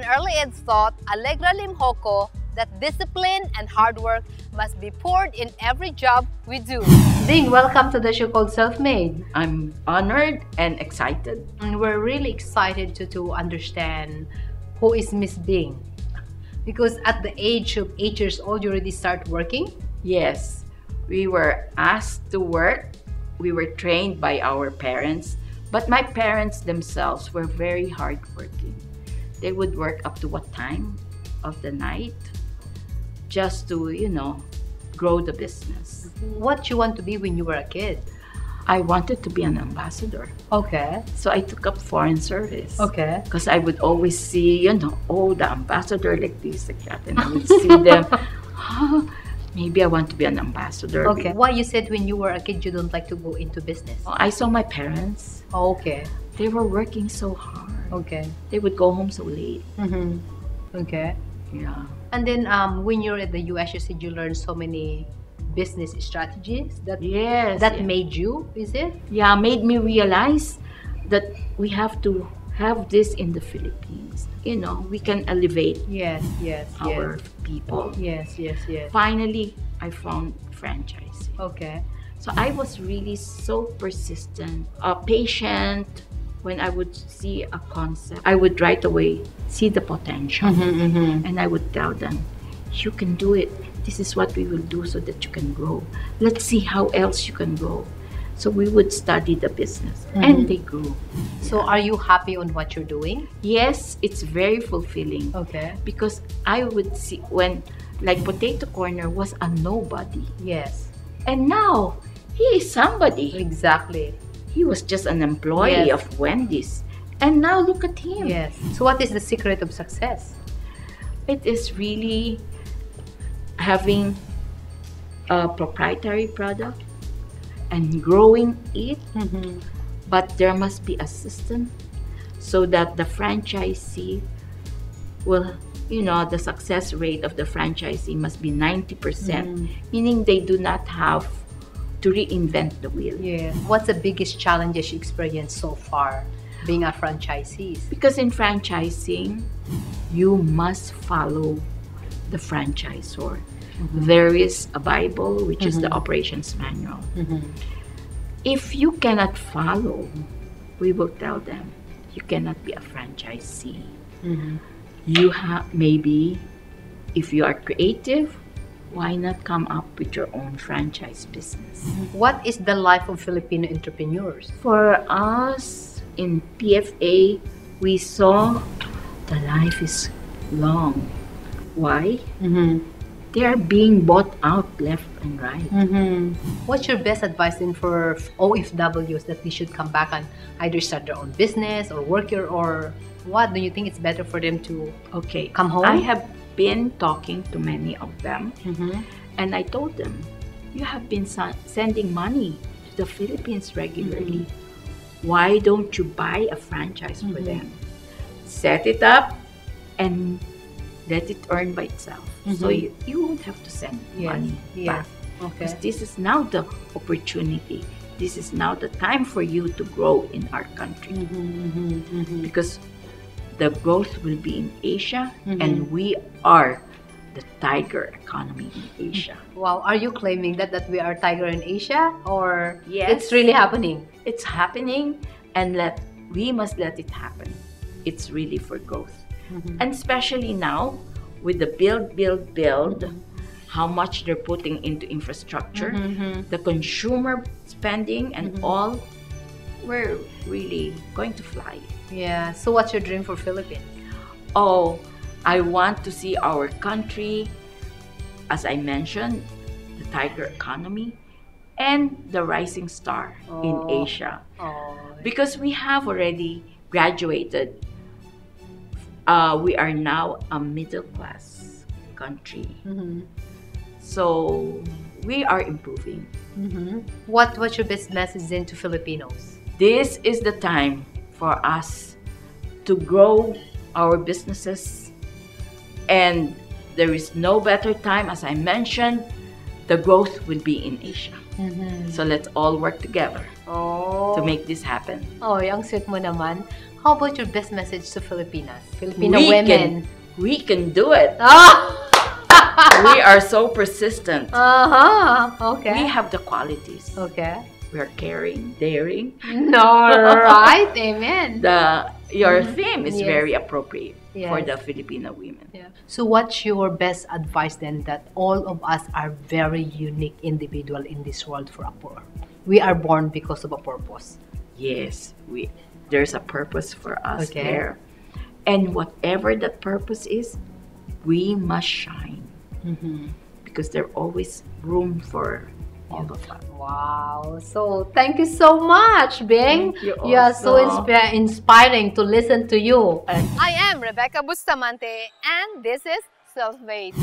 An early age taught Alegria Sibal-Limjoco that discipline and hard work must be poured in every job we do. Ding, welcome to the show called Self-Made. I'm honored and excited. And we're really excited to understand who is Miss Bing. Because at the age of 8 years old, you already start working? Yes, we were asked to work. We were trained by our parents, but my parents themselves were very hardworking. They would work up to what time of the night just to, grow the business. What you want to be when you were a kid? I wanted to be an ambassador. Okay. So I took up foreign service. Okay. Because I would always see, the ambassador like this, like that. And I would see them, maybe I want to be an ambassador. Okay. Why you said when you were a kid you don't like to go into business? I saw my parents. Okay. They were working so hard. Okay. They would go home so late. Mm-hmm. Okay. Yeah. And then when you're at the US, you said you learned so many business strategies that made you, is it? Yeah, made me realize that we have to have this in the Philippines. We can elevate our people. Yes. Finally, I found franchising. Okay. So I was really so persistent, patient. When I would see a concept, I would right away see the potential. And I would tell them, you can do it. This is what we will do so that you can grow. Let's see how else you can grow. So we would study the business and they grew. So are you happy on what you're doing? Yes, it's very fulfilling. Okay. Because I would see when, like Potato Corner was a nobody. Yes. And now, he is somebody. Exactly. He was just an employee of Wendy's. And now look at him. Yes. So what is the secret of success? It is really having a proprietary product and growing it. But there must be a system so that the franchisee will, the success rate of the franchisee must be 90%, meaning they do not have to reinvent the wheel. Yeah. What's the biggest challenges you experienced so far being a franchisee? Because in franchising, you must follow the franchisor. There is a Bible, which is the operations manual. If you cannot follow, we will tell them, you cannot be a franchisee. You have, maybe, if you are creative, why not come up with your own franchise business? What is the life of Filipino entrepreneurs? For us in PFA, we saw the life is long. Why? They are being bought out left and right. What's your best advice then for OFWs that they should come back and either start their own business or work here, or what do you think it's better for them to come home? I have been talking to many of them and I told them, you have been sending money to the Philippines regularly. Why don't you buy a franchise for them? Set it up and let it earn by itself. So you won't have to send money back. Because this is now the opportunity. This is now the time for you to grow in our country. Because the growth will be in Asia, and we are the tiger economy in Asia. Wow, are you claiming that we are tiger in Asia, or yes, it's really happening? It's happening, and we must let it happen. It's really for growth. And especially now, with the build, how much they're putting into infrastructure, the consumer spending and all, we're really going to fly. Yeah. So what's your dream for Philippines? Oh, I want to see our country, as I mentioned, the tiger economy and the rising star in Asia. Because we have already graduated. We are now a middle class country. So we are improving. What's your best message then to Filipinos? This is the time for us to grow our businesses, and there is no better time. As I mentioned, the growth will be in Asia. So let's all work together to make this happen. Oh, ang sweet mo naman. How about your best message to Filipinas, Filipino women? We can do it. Ah! We are so persistent. Okay. We have the qualities. Okay. We are caring, daring. No, right? Amen. Your theme is Yes. very appropriate for Yes. the Filipino women. Yeah. So what's your best advice then, that all of us are very unique individual in this world for a poor? We are born because of a purpose. Yes, there's a purpose for us Okay. there. And whatever that purpose is, we must shine. Because there's always room for all of us. Wow. So thank you so much, Bing. Thank you You are so also. inspiring to listen to you. I am Rebecca Bustamante, and this is Self-Made.